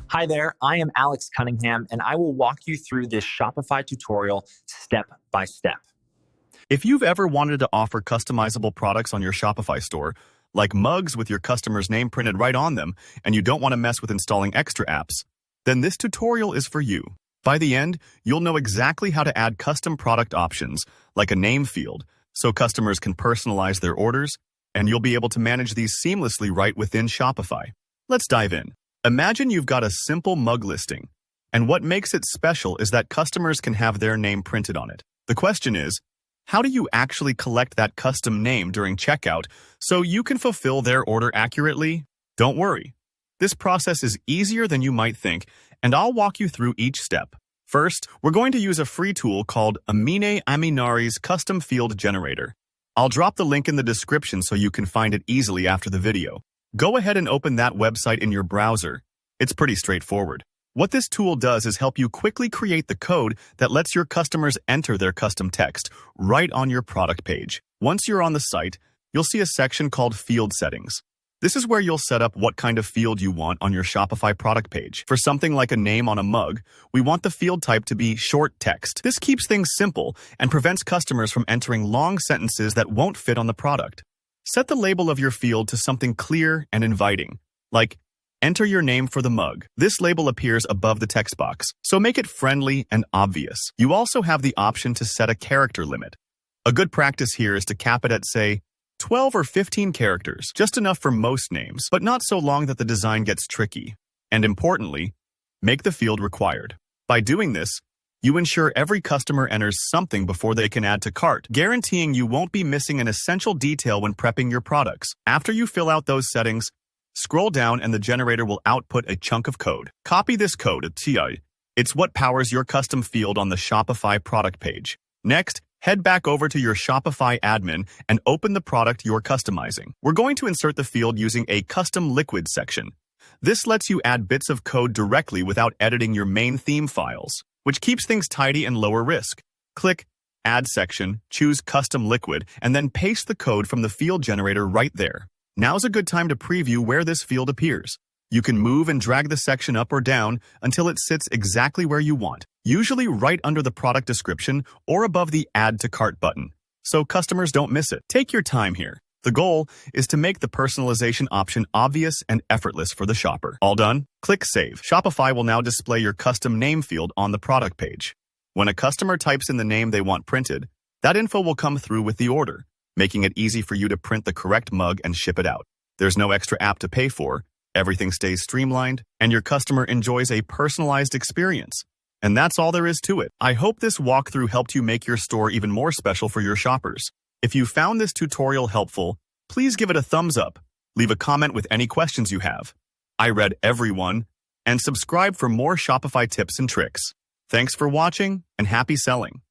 Hi there, I am Alex Cunningham, and I will walk you through this Shopify tutorial step by step. If you've ever wanted to offer customizable products on your Shopify store, like mugs with your customer's name printed right on them, and you don't want to mess with installing extra apps, then this tutorial is for you. By the end, you'll know exactly how to add custom product options, like a name field, so customers can personalize their orders, and you'll be able to manage these seamlessly right within Shopify. Let's dive in. Imagine you've got a simple mug listing, and what makes it special is that customers can have their name printed on it. The question is, how do you actually collect that custom name during checkout so you can fulfill their order accurately? Don't worry. This process is easier than you might think, and I'll walk you through each step. First, we're going to use a free tool called Amine Aminari's Custom Field Generator. I'll drop the link in the description so you can find it easily after the video. Go ahead and open that website in your browser. It's pretty straightforward. What this tool does is help you quickly create the code that lets your customers enter their custom text right on your product page. Once you're on the site, you'll see a section called Field Settings. This is where you'll set up what kind of field you want on your Shopify product page. For something like a name on a mug, we want the field type to be short text. This keeps things simple and prevents customers from entering long sentences that won't fit on the product. Set the label of your field to something clear and inviting, like enter your name for the mug. This label appears above the text box, so make it friendly and obvious. You also have the option to set a character limit. A good practice here is to cap it at, say, 12 or 15 characters, just enough for most names, but not so long that the design gets tricky. And importantly, make the field required. By doing this, you ensure every customer enters something before they can add to cart, guaranteeing you won't be missing an essential detail when prepping your products. After you fill out those settings, scroll down and the generator will output a chunk of code. Copy this code. It's what powers your custom field on the Shopify product page. Next, head back over to your Shopify admin and open the product you're customizing. We're going to insert the field using a custom liquid section. This lets you add bits of code directly without editing your main theme files, which keeps things tidy and lower risk. Click Add Section, choose Custom Liquid, and then paste the code from the field generator right there. Now's a good time to preview where this field appears. You can move and drag the section up or down until it sits exactly where you want, usually right under the product description or above the Add to Cart button, so customers don't miss it. Take your time here. The goal is to make the personalization option obvious and effortless for the shopper. All done? Click Save. Shopify will now display your custom name field on the product page. When a customer types in the name they want printed, that info will come through with the order, making it easy for you to print the correct mug and ship it out. There's no extra app to pay for, everything stays streamlined, and your customer enjoys a personalized experience. And that's all there is to it. I hope this walkthrough helped you make your store even more special for your shoppers. If you found this tutorial helpful, please give it a thumbs up, leave a comment with any questions you have. I read every one, and subscribe for more Shopify tips and tricks. Thanks for watching, and happy selling!